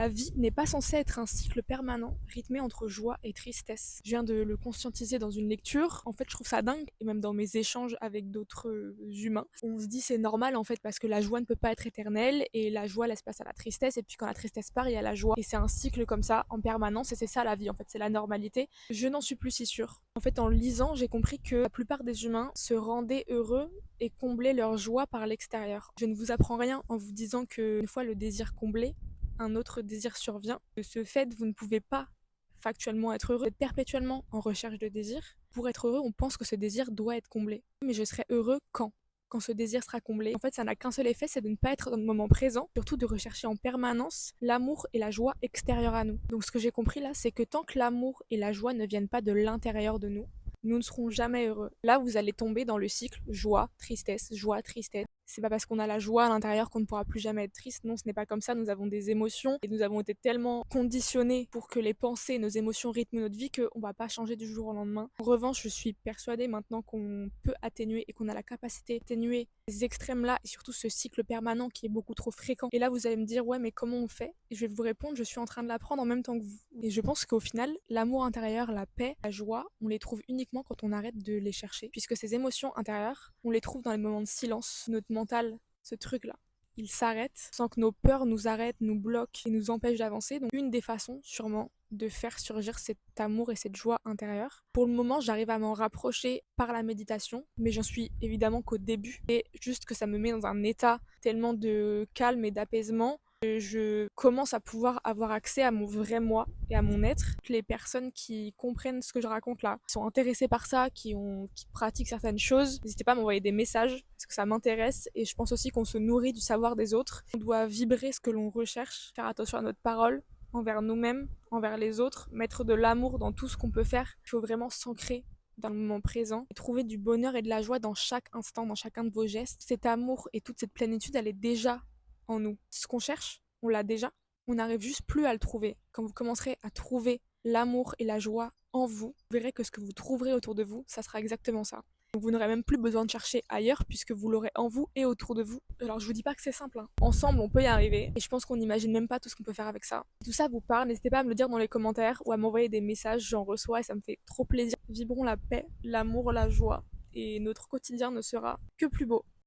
La vie n'est pas censée être un cycle permanent, rythmé entre joie et tristesse. Je viens de le conscientiser dans une lecture. En fait, je trouve ça dingue, et même dans mes échanges avec d'autres humains. On se dit c'est normal en fait, parce que la joie ne peut pas être éternelle, et la joie laisse place à la tristesse, et puis quand la tristesse part, il y a la joie. Et c'est un cycle comme ça, en permanence, et c'est ça la vie en fait, c'est la normalité. Je n'en suis plus si sûre. En fait, en lisant, j'ai compris que la plupart des humains se rendaient heureux et comblaient leur joie par l'extérieur. Je ne vous apprends rien en vous disant que une fois le désir comblé, un autre désir survient. De ce fait, vous ne pouvez pas factuellement être heureux, vous êtes perpétuellement en recherche de désir. Pour être heureux, on pense que ce désir doit être comblé. Mais je serai heureux quand ce désir sera comblé. En fait, ça n'a qu'un seul effet, c'est de ne pas être dans le moment présent, surtout de rechercher en permanence l'amour et la joie extérieure à nous. Donc ce que j'ai compris là, c'est que tant que l'amour et la joie ne viennent pas de l'intérieur de nous ne serons jamais heureux. Là, vous allez tomber dans le cycle joie, tristesse, joie, tristesse. C'est pas parce qu'on a la joie à l'intérieur qu'on ne pourra plus jamais être triste. Non, ce n'est pas comme ça. Nous avons des émotions et nous avons été tellement conditionnés pour que les pensées, nos émotions rythment notre vie qu'on va pas changer du jour au lendemain. En revanche, je suis persuadée maintenant qu'on peut atténuer et qu'on a la capacité d'atténuer ces extrêmes-là et surtout ce cycle permanent qui est beaucoup trop fréquent. Et là, vous allez me dire, ouais, mais comment on fait? Et je vais vous répondre, je suis en train de l'apprendre en même temps que vous. Et je pense qu'au final, l'amour intérieur, la paix, la joie, on les trouve uniquement quand on arrête de les chercher. Puisque ces émotions intérieures, on les trouve dans les moments de silence. Notre mental, ce truc-là, il s'arrête sans que nos peurs nous arrêtent, nous bloquent et nous empêchent d'avancer. Donc une des façons, sûrement, de faire surgir cet amour et cette joie intérieure. Pour le moment, j'arrive à m'en rapprocher par la méditation, mais j'en suis évidemment qu'au début. Et juste que ça me met dans un état tellement de calme et d'apaisement, je commence à pouvoir avoir accès à mon vrai moi et à mon être. Les personnes qui comprennent ce que je raconte là, qui sont intéressées par ça, qui pratiquent certaines choses, n'hésitez pas à m'envoyer des messages parce que ça m'intéresse et je pense aussi qu'on se nourrit du savoir des autres. On doit vibrer ce que l'on recherche, faire attention à notre parole envers nous-mêmes, envers les autres, mettre de l'amour dans tout ce qu'on peut faire. Il faut vraiment s'ancrer dans le moment présent et trouver du bonheur et de la joie dans chaque instant, dans chacun de vos gestes. Cet amour et toute cette plénitude, elle est déjà en nous. Ce qu'on cherche, on l'a déjà. On n'arrive juste plus à le trouver. Quand vous commencerez à trouver l'amour et la joie en vous, vous verrez que ce que vous trouverez autour de vous, ça sera exactement ça. Donc vous n'aurez même plus besoin de chercher ailleurs puisque vous l'aurez en vous et autour de vous. Alors je vous dis pas que c'est simple, hein. Ensemble on peut y arriver et je pense qu'on n'imagine même pas tout ce qu'on peut faire avec ça. Si tout ça vous parle, n'hésitez pas à me le dire dans les commentaires ou à m'envoyer des messages, j'en reçois et ça me fait trop plaisir. Vibrons la paix, l'amour, la joie et notre quotidien ne sera que plus beau.